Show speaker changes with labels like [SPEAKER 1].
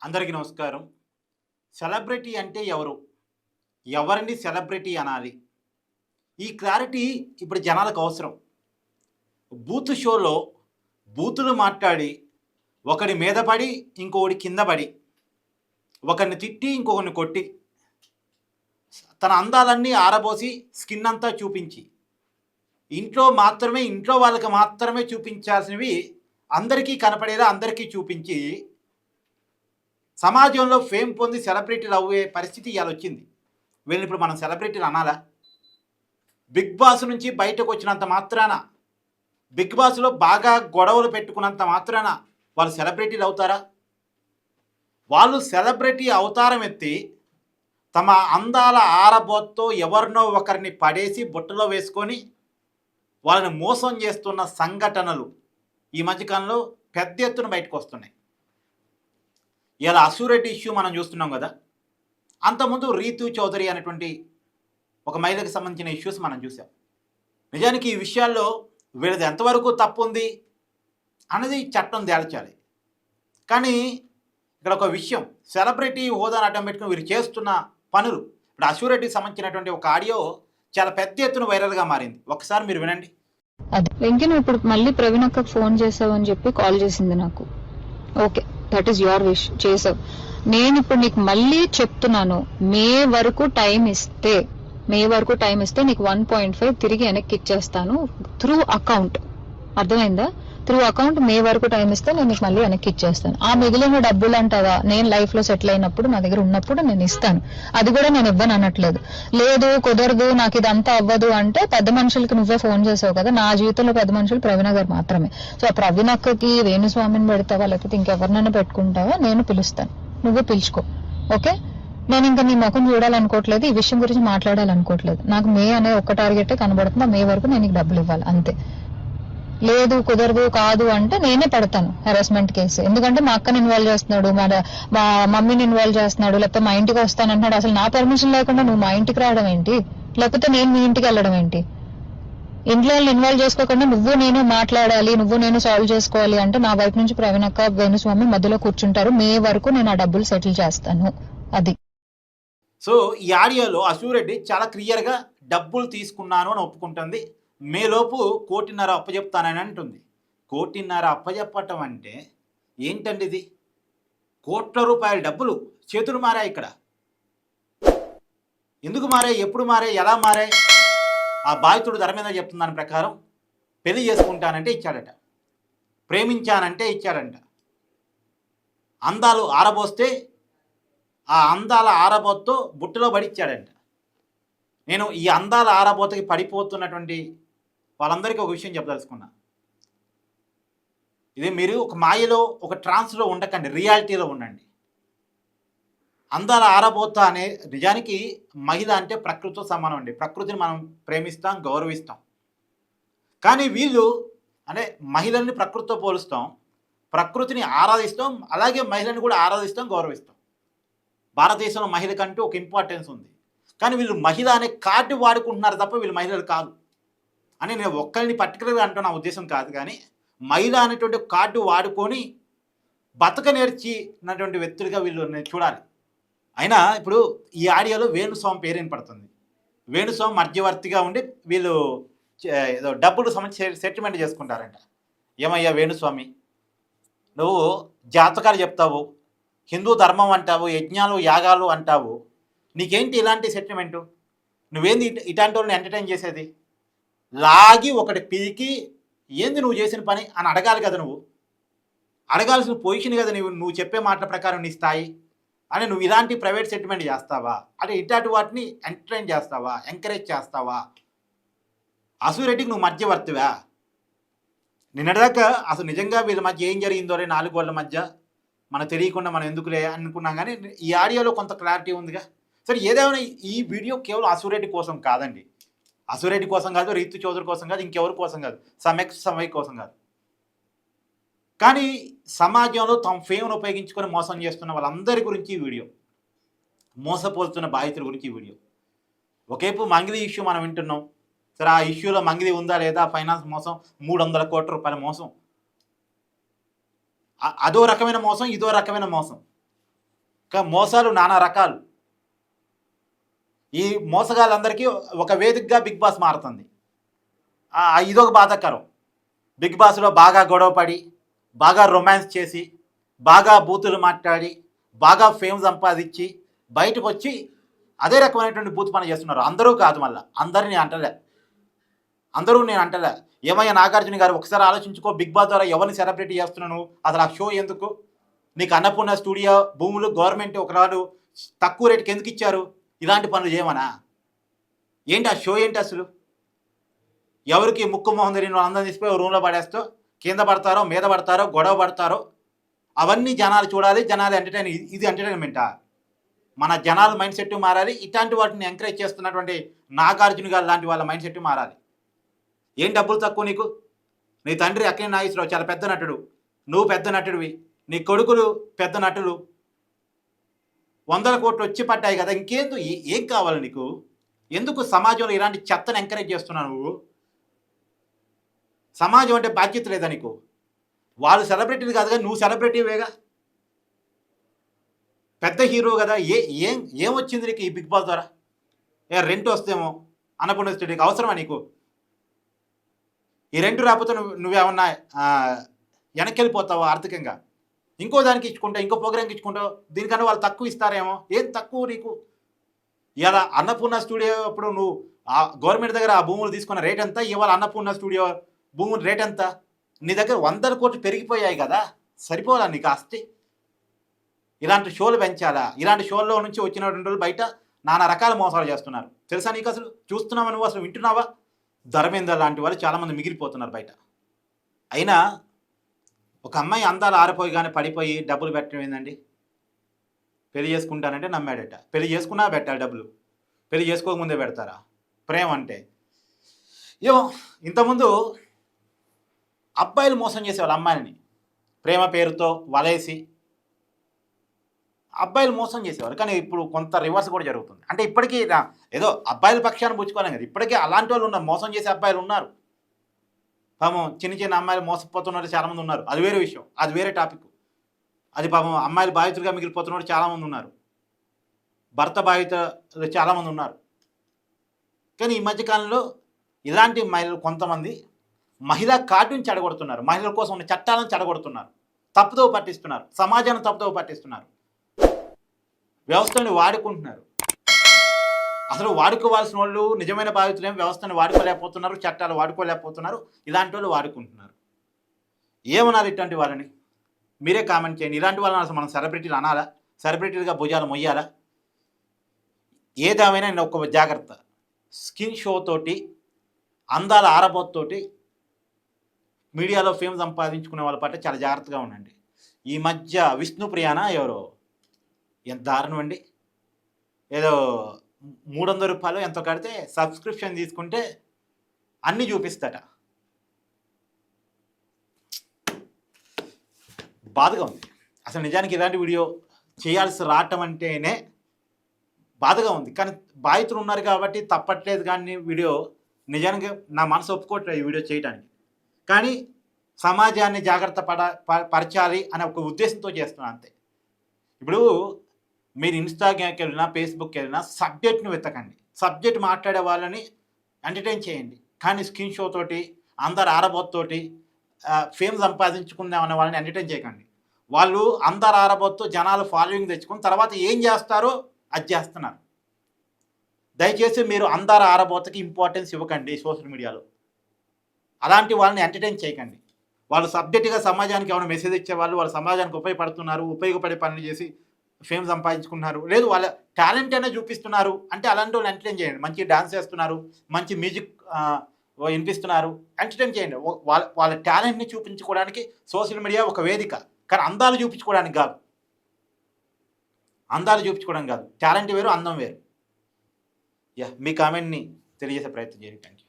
[SPEAKER 1] అందరికీ నమస్కారం. సెలబ్రిటీ అంటే ఎవరు? ఎవరిని సెలబ్రిటీ అనాలి? ఈ క్లారిటీ ఇప్పుడు జనాలకు అవసరం. బూత్ షోలో బూతులు మాట్లాడి, ఒకడి మీద పడి, ఇంకొకడి కింద పడి, ఒకడిని తిట్టి, ఇంకొకడిని కొట్టి, తన అందాలన్నీ ఆరబోసి, స్కిన్ అంతా చూపించి, ఇంట్లో వాళ్ళకి మాత్రమే చూపించాల్సినవి అందరికీ కనపడేలా అందరికీ చూపించి, సమాజంలో ఫేమ్ పొంది సెలబ్రిటీలు అవ్వే పరిస్థితి ఇవాళ వచ్చింది. వీళ్ళని ఇప్పుడు మనం సెలబ్రిటీలు అనాలా? బిగ్ బాస్ నుంచి బయటకు వచ్చినంత మాత్రాన, బిగ్ బాస్లో బాగా గొడవలు పెట్టుకున్నంత మాత్రాన వాళ్ళు సెలబ్రిటీలు అవుతారా? వాళ్ళు సెలబ్రిటీ అవతారం ఎత్తి తమ అందాల ఆరబోత్తో ఎవరినో ఒకరిని పడేసి బుట్టలో వేసుకొని వాళ్ళని మోసం చేస్తున్న సంఘటనలు ఈ మధ్యకాలంలో పెద్ద ఎత్తున బయటకు వస్తున్నాయి. ఇలా అసూరెడ్డి ఇష్యూ మనం చూస్తున్నాం కదా. అంతకుముందు రీతు చౌదరి అనేటువంటి ఒక మహిళకు సంబంధించిన ఇష్యూస్ మనం చూసాం. నిజానికి ఈ విషయాల్లో వీళ్ళది ఎంతవరకు తప్పు ఉంది అన్నది చట్టం తేల్చాలి. కానీ ఇక్కడ ఒక విషయం, సెలబ్రిటీ హోదాను అడ్డం పెట్టుకుని వీరు చేస్తున్న పనులు, ఇప్పుడు అసూరెడ్డికి సంబంధించినటువంటి ఒక ఆడియో చాలా పెద్ద ఎత్తున వైరల్గా మారింది. ఒకసారి మీరు వినండి.
[SPEAKER 2] అదే వెంకీ, నువ్వు ఇప్పుడు మళ్ళీ ప్రవీణ్ అక్కకు ఫోన్ చేసావు అని చెప్పి కాల్ చేసింది నాకు. Okay, that is your wish, చేసావు. నేను ఇప్పుడు నీకు మళ్ళీ చెప్తున్నాను, మే వరకు టైం ఇస్తే నీకు 1.5 తిరిగి వెనక్కి ఇచ్చేస్తాను త్రూ అకౌంట్. అర్థమైందా? త్రూ అకౌంట్ మే వరకు టైం ఇస్తే నేను నీకు మళ్ళీ వెనక్కి ఇచ్చేస్తాను. ఆ మిగిలిన డబ్బులు అంటావా, నేను లైఫ్ లో సెటిల్ అయినప్పుడు నా దగ్గర ఉన్నప్పుడు నేను ఇస్తాను. అది కూడా నేను ఇవ్వను అనట్లేదు. లేదు కుదరదు, నాకు ఇదంతా అవ్వదు అంటే పెద్ద మనుషులకి నువ్వే ఫోన్ చేసావు కదా. నా జీవితంలో పెద్ద మనుషులు ప్రవీణ గారు మాత్రమే. సో ఆ ప్రవీణ అక్కకి వేణుస్వామిని పెడతావా లేకపోతే ఇంకెవరినైనా పెట్టుకుంటావా, నేను పిలుస్తాను, నువ్వు పిలుచుకో. ఓకే, నేను ఇంకా నీ ముఖం చూడాలనుకోవట్లేదు, ఈ విషయం గురించి మాట్లాడాలనుకోవట్లేదు. నాకు మే అనే ఒక్క టార్గెటే కనబడుతుంది, మే వరకు నేను నీకు డబ్బులు ఇవ్వాలి అంతే. లేదు కాదు అంటే నేనే పెడతాను హెరాస్మెంట్ కేసు. ఎందుకంటే మా అక్కని ఇన్వాల్వ్ చేస్తున్నాడు, మా మమ్మీని ఇన్వాల్వ్ చేస్తున్నాడు, లేకపోతే మా ఇంటికి వస్తానంటున్నాడు. అసలు నా పర్మిషన్ లేకుండా నువ్వు మా ఇంటికి రావడం ఏంటి, లేకపోతే నేను మీ ఇంటికి వెళ్ళడం ఏంటి? ఇంట్లో వాళ్ళు ఇన్వాల్వ్ చేసుకోకుండా నువ్వు నేను మాట్లాడాలి, నువ్వు నేను సాల్వ్ చేసుకోవాలి అంటే నా వైపు నుంచి ప్రవీణ్ అక్క వేణుస్వామి మధ్యలో కూర్చుంటారు. మే వరకు నేను ఆ డబ్బులు సెటిల్ చేస్తాను. అది.
[SPEAKER 1] సో ఈ ఆడియోలో అసూరెడ్డి చాలా క్లియర్గా డబ్బులు తీసుకున్నాను అని ఒప్పుకుంటుంది. మేలోపు 1.5 కోటి అప్పచెప్తానని అంటుంది. 1.5 కోటి అప్పచెప్పటం అంటే ఏంటండి ఇది? కోట్ల రూపాయల డబ్బులు చేతులు మారాయి ఇక్కడ. ఎందుకు మారాయి, ఎప్పుడు మారాయి, ఎలా మారాయి? ఆ బాధితుడు ధర్మేంద్ర చెప్తున్న దాని ప్రకారం పెళ్లి చేసుకుంటానంటే ఇచ్చాడట, ప్రేమించానంటే ఇచ్చాడంట, అందాలు ఆరబోస్తే ఆ అందాల ఆరబోతతో బుట్టలో పడిచ్చాడంట. నేను ఈ అందాల ఆరబోతకి పడిపోతున్నటువంటి వాళ్ళందరికీ ఒక విషయం చెప్పదలుచుకున్నా. ఇది మీరు ఒక మాయలో, ఒక ట్రాన్స్లో ఉండకండి, రియాలిటీలో ఉండండి. అందాల ఆరబోత అనే నిజానికి మహిళ అంటే ప్రకృతితో సమానం అండి. ప్రకృతిని మనం ప్రేమిస్తాం, గౌరవిస్తాం. కానీ వీళ్ళు అంటే మహిళల్ని ప్రకృతితో పోలుస్తాం, ప్రకృతిని ఆరాధిస్తాం, అలాగే మహిళని కూడా ఆరాధిస్తాం, గౌరవిస్తాం. భారతదేశంలో మహిళకంటూ ఒక ఇంపార్టెన్స్ ఉంది. కానీ వీళ్ళు మహిళ అనే కార్డు వాడుకుంటున్నారు తప్ప వీళ్ళు మహిళలు కాదు అని నేను ఒక్కరిని పర్టికులర్గా అంటూ నా ఉద్దేశం కాదు. కానీ మహిళ అనేటువంటి కార్డు వాడుకొని బతక నేర్చినటువంటి వ్యక్తులుగా వీళ్ళు చూడాలి. అయినా ఇప్పుడు ఈ ఆడియోలో వేణుస్వామి పేరు వినపడుతుంది. వేణుస్వామి మధ్యవర్తిగా ఉండి వీళ్ళు ఏదో డబ్బులు సంబంధించి సెటిల్మెంట్ చేసుకుంటారంట. ఏమయ్యా వేణుస్వామి, నువ్వు జాతకాలు చెప్తావు, హిందూ ధర్మం అంటావు, యజ్ఞాలు యాగాలు అంటావు, నీకేంటి ఇలాంటి సెటిల్మెంటు? నువ్వేంది ఇట్లాంటి వాళ్ళని ఎంటర్టైన్ చేసేది? లాగి ఒకటి పీకి ఏంది నువ్వు చేసిన పని అని అడగాలి కదా. నువ్వు అడగాల్సిన పొజిషన్ కదా నువ్వు చెప్పే మాటల ప్రకారం నీ స్థాయి. అని నువ్వు ఇలాంటి ప్రైవేట్ సెటిల్మెంట్ చేస్తావా? అంటే ఇట్లాంటి వాటిని ఎంటర్టైన్ చేస్తావా, ఎంకరేజ్ చేస్తావా? అసూరెడ్డికి నువ్వు మధ్యవర్తివా? నిన్నటిదాకా అసలు నిజంగా వీళ్ళ మధ్య ఏం జరిగిందో 4 గోళ్ల మధ్య మనకు తెలియకుండా మనం ఎందుకులే అనుకున్నాం. కానీ ఈ ఆడియోలో కొంత క్లారిటీ ఉందిగా. సరే, ఏదేమైనా ఈ వీడియో కేవలం అసూరెడ్డి కోసం కాదండి. అసూరెడ్డి కోసం కాదు, రీతు చౌదరి కోసం కాదు, ఇంకెవరి కోసం కాదు, సమయ కోసం కాదు. కానీ సమాజంలో తమ ఫేమ్ను ఉపయోగించుకొని మోసం చేస్తున్న వాళ్ళందరి గురించి ఈ వీడియో, మోసపోతున్న బాధితుల గురించి ఈ వీడియో. ఒకేపు మంగిలి ఇష్యూ మనం వింటున్నాం. సరే, ఆ ఇష్యూలో మంగిలి ఉందా లేదా, ఫైనాన్స్ మోసం, 300 కోట్ల రూపాయల మోసం, అదో రకమైన మోసం, ఇదో రకమైన మోసం. ఇంకా మోసాలు నానా రకాలు. ఈ మోసగాళ్ళందరికీ ఒక వేదికగా బిగ్ బాస్ మారుతుంది. ఇదొక బాధాకరం. బిగ్ బాస్లో బాగా గొడవపడి, బాగా రొమాన్స్ చేసి, బాగా బూతులు మాట్లాడి, బాగా ఫేమ్ సంపాదించి బయటకు వచ్చి అదే రకమైనటువంటి బూత్ పని చేస్తున్నారు. అందరూ కాదు, మళ్ళీ అందరినీ అంటలే, అందరూ నేను అంటలే. ఏమయ్యా నాగార్జున గారు, ఒకసారి ఆలోచించుకో, బిగ్ బాస్ ద్వారా ఎవరిని సెలబ్రిటీ చేస్తున్నాను, అసలు ఆ షో ఎందుకు? నీకు అన్నపూర్ణ స్టూడియో భూములు గవర్నమెంట్ ఒకనాడు తక్కువ రేటుకి ఎందుకు ఇచ్చారు? ఇలాంటి పనులు చేయమనా? ఏంటి ఆ షో ఏంటి అసలు? ఎవరికి ముక్కు మొహం తెలియని అందరం తీసిపోయి రూమ్లో పడేస్తూ కింద పడతారో మీద పడతారో గొడవ పడతారో అవన్నీ జనాలు చూడాలి, జనాలు ఇది ఎంటర్టైన్మెంటా? మన జనాల మైండ్ సెట్ మారాలి. ఇట్లాంటి వాటిని ఎంకరేజ్ చేస్తున్నటువంటి నాగార్జున గారు లాంటి వాళ్ళ మైండ్ సెట్ మారాలి. ఏం డబ్బులు తక్కువ నీకు? నీ తండ్రి అక్కినేని నాగేశ్వరరావు చాలా పెద్ద నటుడు, నువ్వు పెద్ద నటుడివి, నీ కొడుకులు పెద్ద నటులు, 100 కోట్లు వచ్చి పడ్డాయి కదా, ఇంకేందు ఏం కావాలి నీకు? ఎందుకు సమాజంలో ఇలాంటి చెత్తను ఎంకరేజ్ చేస్తున్నావు నువ్వు? సమాజం అంటే బాధ్యత లేదా నీకు? వాళ్ళు సెలబ్రిటీలు కాదు కదా, నువ్వు సెలబ్రిటీవేగా, పెద్ద హీరో కదా. ఏమొచ్చింది నీకు ఈ బిగ్ బాస్ ద్వారా? రెంట్ వస్తేమో అన్నపూర్ణ స్టూడియోకి అవసరమా నీకు? ఈ రెంట్ రాకపోతే నువ్వేమన్నా వెనక్కి వెళ్ళిపోతావు ఆర్థికంగా? ఇంకో దానికి ఇచ్చుకుంటావు, ఇంకో ప్రోగ్రామ్కి ఇచ్చుకుంటావు, దీనికన్నా వాళ్ళు తక్కువ ఇస్తారేమో. ఏం తక్కువ నీకు? ఇలా అన్నపూర్ణ స్టూడియో అప్పుడు నువ్వు గవర్నమెంట్ దగ్గర ఆ భూములు తీసుకున్న రేట్ ఎంత? ఇవాళ అన్నపూర్ణ స్టూడియో భూముల రేట్ ఎంత? నీ దగ్గర 100 కోట్లు పెరిగిపోయాయి కదా, సరిపోదా నీకు ఆస్తి? ఇలాంటి షోలు పెంచాలా? ఇలాంటి షోల్లో నుంచి వచ్చినటువంటి వాళ్ళు బయట నానా రకాల మోసాలు చేస్తున్నారు. తెలుసా నీకు? అసలు చూస్తున్నావా నువ్వు? అసలు వింటున్నావా? ధర్మేంద్ర లాంటి వాళ్ళు చాలామంది మిగిలిపోతున్నారు బయట. అయినా ఒక అమ్మాయి అందాలు ఆరిపోయిగానే పడిపోయి డబ్బులు పెట్టడం ఏందండి? పెళ్లి చేసుకుంటానంటే నమ్మాడట, పెళ్లి చేసుకున్నా పెట్టాలి డబ్బులు, పెళ్లి చేసుకోకముందే పెడతారా? ప్రేమ అంటే ఏమో. ఇంతకుముందు అబ్బాయిలు మోసం చేసేవాళ్ళు అమ్మాయిని, ప్రేమ పేరుతో వలేసి అబ్బాయిలు మోసం చేసేవారు. కానీ ఇప్పుడు కొంత రివర్స్ కూడా జరుగుతుంది. అంటే ఇప్పటికీ ఏదో అబ్బాయిల పక్షాన్ని పుచ్చుకోలేం కదా, ఇప్పటికీ అలాంటి వాళ్ళు ఉన్నారు, మోసం చేసే అబ్బాయిలు ఉన్నారు. పాపం చిన్న చిన్న అమ్మాయిలు మోసపోతున్నారు చాలామంది ఉన్నారు. అది వేరే విషయం, అది వేరే టాపిక్. అది పాపం అమ్మాయిలు బాధితులుగా మిగిలిపోతున్నారు చాలామంది ఉన్నారు, భర్త బాధితులు చాలామంది ఉన్నారు. కానీ ఈ మధ్యకాలంలో ఇలాంటి మహిళలు కొంతమంది మహిళా కార్డుని చెడగొడుతున్నారు, మహిళల కోసం ఉన్న చట్టాలను చెడగొడుతున్నారు, తప్పుదో పట్టిస్తున్నారు, సమాజాన్ని తప్పుదో పట్టిస్తున్నారు, వ్యవస్థని వాడుకుంటున్నారు. అసలు వాడుకోవాల్సిన వాళ్ళు నిజమైన బాధితులేం వ్యవస్థను వాడుకోలేకపోతున్నారు, చట్టాలు వాడుకోలేకపోతున్నారు, ఇలాంటి వాళ్ళు వాడుకుంటున్నారు. ఏమన్నారు ఇట్లాంటి వాళ్ళని? మీరే కామెంట్ చేయండి. ఇలాంటి వాళ్ళని అసలు మనం సెలబ్రిటీలు అనాలా? సెలబ్రిటీలుగా భుజాలు మొయ్యాలా? ఏదేమైనా నేను ఒక జాగ్రత్త, స్కిన్ షో తోటి అందాల ఆరబోతోటి మీడియాలో ఫేమ్ సంపాదించుకునే వాళ్ళ పట్ల చాలా జాగ్రత్తగా ఉండండి. ఈ మధ్య విష్ణుప్రియానా ఎవరో, ఎంత దారుణం అండి, ఏదో 300 రూపాయలు ఎంతో కడితే సబ్స్క్రిప్షన్ తీసుకుంటే అన్నీ చూపిస్తట. బాధగా ఉంది అసలు. నిజానికి ఇలాంటి వీడియో చేయాల్సి రావటం అంటేనే బాధగా ఉంది. కానీ బాధితులు ఉన్నారు కాబట్టి తప్పట్లేదు. కానీ వీడియో నిజానికి నా మనసు ఒప్పుకోవట్లేదు ఈ వీడియో చేయడానికి. కానీ సమాజాన్ని జాగ్రత్త పరచాలి అనే ఒక ఉద్దేశంతో చేస్తున్నాను అంతే. ఇప్పుడు మీరు ఇన్స్టాగ్రామ్కి వెళ్ళినా ఫేస్బుక్కి వెళ్ళినా సబ్జెక్ట్ని వెతకండి, సబ్జెక్ట్ మాట్లాడే వాళ్ళని ఎంటర్టైన్ చేయండి. కానీ స్కిన్ షో తోటి అందరు ఆరబోతోటి ఫేమ్ సంపాదించుకుందామనే వాళ్ళని ఎంటర్టైన్ చేయకండి. వాళ్ళు అందరు ఆరబోతు జనాలు ఫాలోయింగ్ తెచ్చుకుని తర్వాత ఏం చేస్తారో అది చేస్తున్నారు. దయచేసి మీరు అందరు ఆరబోతకి ఇంపార్టెన్స్ ఇవ్వకండి సోషల్ మీడియాలో. అలాంటి వాళ్ళని ఎంటర్టైన్ చేయకండి. వాళ్ళు సబ్జెక్టుగా సమాజానికి ఏమైనా మెసేజ్ ఇచ్చేవాళ్ళు, వాళ్ళ సమాజానికి ఉపయోగపడుతున్నారు, ఉపయోగపడే పనులు చేసి ఫేమ్ సంపాదించుకుంటున్నారు, లేదు వాళ్ళ టాలెంట్ అయినా చూపిస్తున్నారు అంటే అలాంటి వాళ్ళు ఎంటర్టైన్ చేయండి. మంచి డాన్స్ చేస్తున్నారు, మంచి మ్యూజిక్ వినిపిస్తున్నారు, ఎంటర్టైన్ చేయండి. వాళ్ళ టాలెంట్ని చూపించుకోవడానికి సోషల్ మీడియా ఒక వేదిక, కానీ అందాలు చూపించుకోవడానికి కాదు. అందాలు చూపించుకోవడానికి కాదు, టాలెంట్ వేరు, అందం వేరు. మీ కామెంట్ని తెలియజేసే ప్రయత్నం చేయండి. Thank you.